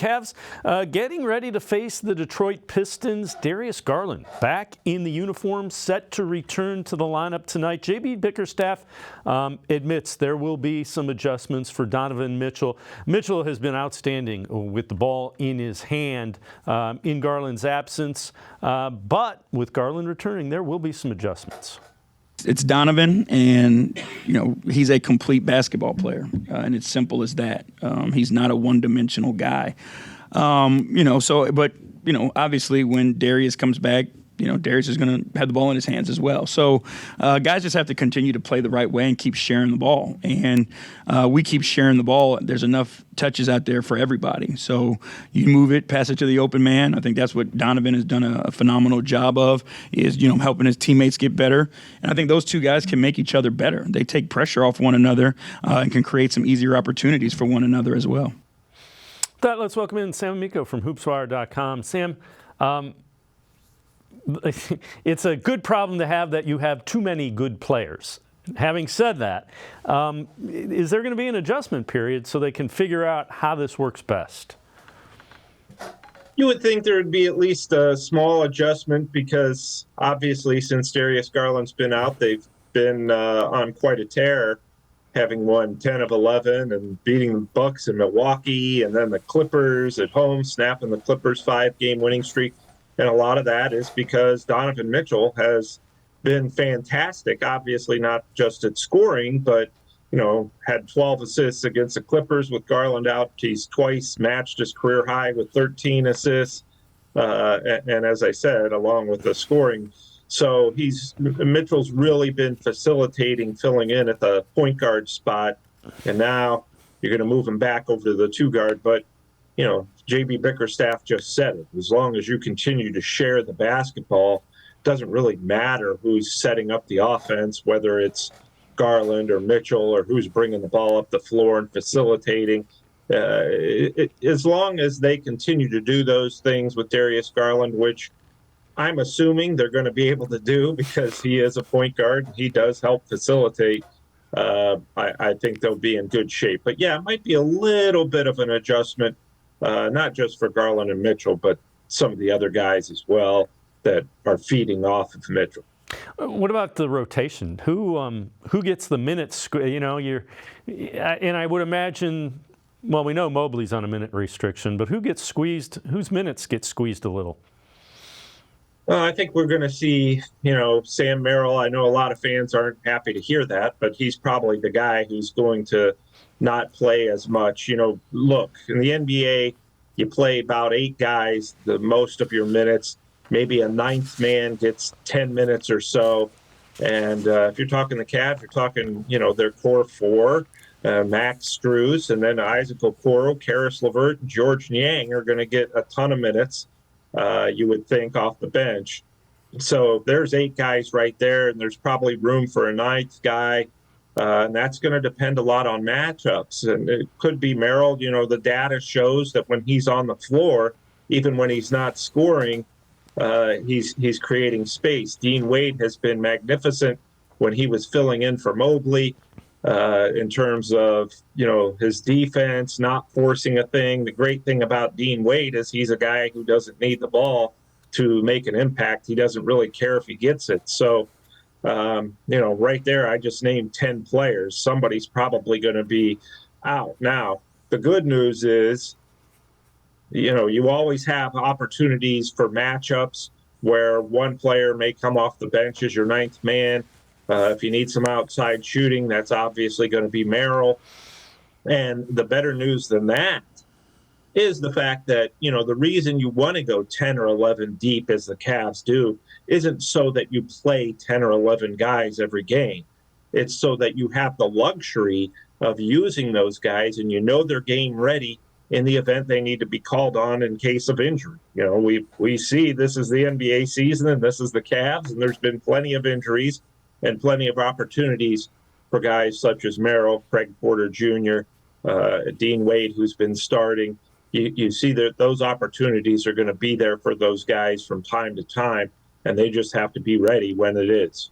Cavs getting ready to face the Detroit Pistons. Darius Garland back in the uniform, set to return to the lineup tonight. J.B. Bickerstaff admits there will be some adjustments for Donovan Mitchell. Mitchell has been outstanding with the ball in his hand in Garland's absence, but with Garland returning, there will be some adjustments. It's Donovan, and he's a complete basketball player, and it's simple as that. He's not a one-dimensional guy, but obviously when Darius comes back, Darius is going to have the ball in his hands as well. So guys just have to continue to play the right way and keep sharing the ball. And we keep sharing the ball. There's enough touches out there for everybody. So you move it, pass it to the open man. I think that's what Donovan has done a phenomenal job of, is helping his teammates get better. And I think those two guys can make each other better. They take pressure off one another and can create some easier opportunities for one another as well. Let's welcome in Sam Amico from hoopswire.com. Sam, it's a good problem to have that you have too many good players. Having said that, is there going to be an adjustment period so they can figure out how this works best? You would think there would be at least a small adjustment because obviously since Darius Garland's been out, they've been on quite a tear, having won 10 of 11 and beating the Bucks in Milwaukee, and then the Clippers at home, snapping the Clippers' 5-game winning streak. And a lot of that is because Donovan Mitchell has been fantastic, obviously not just at scoring, but, had 12 assists against the Clippers with Garland out. He's twice matched his career high with 13 assists. And as I said, along with the scoring. So Mitchell's really been facilitating, filling in at the point guard spot. And now you're going to move him back over to the 2-guard. But, J.B. Bickerstaff just said it. As long as you continue to share the basketball, it doesn't really matter who's setting up the offense, whether it's Garland or Mitchell or who's bringing the ball up the floor and facilitating. As long as they continue to do those things with Darius Garland, which I'm assuming they're going to be able to do because he is a point guard and he does help facilitate, I think they'll be in good shape. But, yeah, it might be a little bit of an adjustment. Not just for Garland and Mitchell, but some of the other guys as well that are feeding off of Mitchell. What about the rotation? Who gets the minutes? And I would imagine, well, we know Mobley's on a minute restriction, but who gets squeezed? Whose minutes get squeezed a little? Well, I think we're going to see, Sam Merrill. I know a lot of fans aren't happy to hear that, but he's probably the guy who's going to not play as much. Look, in the NBA, you play about 8 guys, the most of your minutes. Maybe a 9th man gets 10 minutes or so. And if you're talking the Cavs, you're talking, their core 4, Max Strus, and then Isaac Okoro, Karis LeVert, and George Niang are going to get a ton of minutes, you would think, off the bench. So there's 8 guys right there, and there's probably room for a 9th guy. And that's going to depend a lot on matchups. And it could be Merrill. The data shows that when he's on the floor, even when he's not scoring, he's creating space. Dean Wade has been magnificent when he was filling in for Mobley in terms of, his defense, not forcing a thing. The great thing about Dean Wade is he's a guy who doesn't need the ball to make an impact. He doesn't really care if he gets it. So, right there, I just named 10 players. Somebody's probably going to be out. Now, the good news is, you always have opportunities for matchups where one player may come off the bench as your 9th man. If you need some outside shooting, that's obviously going to be Merrill. And the better news than that is the fact that, the reason you want to go 10 or 11 deep as the Cavs do isn't so that you play 10 or 11 guys every game. It's so that you have the luxury of using those guys and they're game ready in the event they need to be called on in case of injury. We see this is the NBA season and this is the Cavs, and there's been plenty of injuries and plenty of opportunities for guys such as Merrill, Craig Porter Jr., Dean Wade, who's been starting. You see that those opportunities are going to be there for those guys from time to time, and they just have to be ready when it is.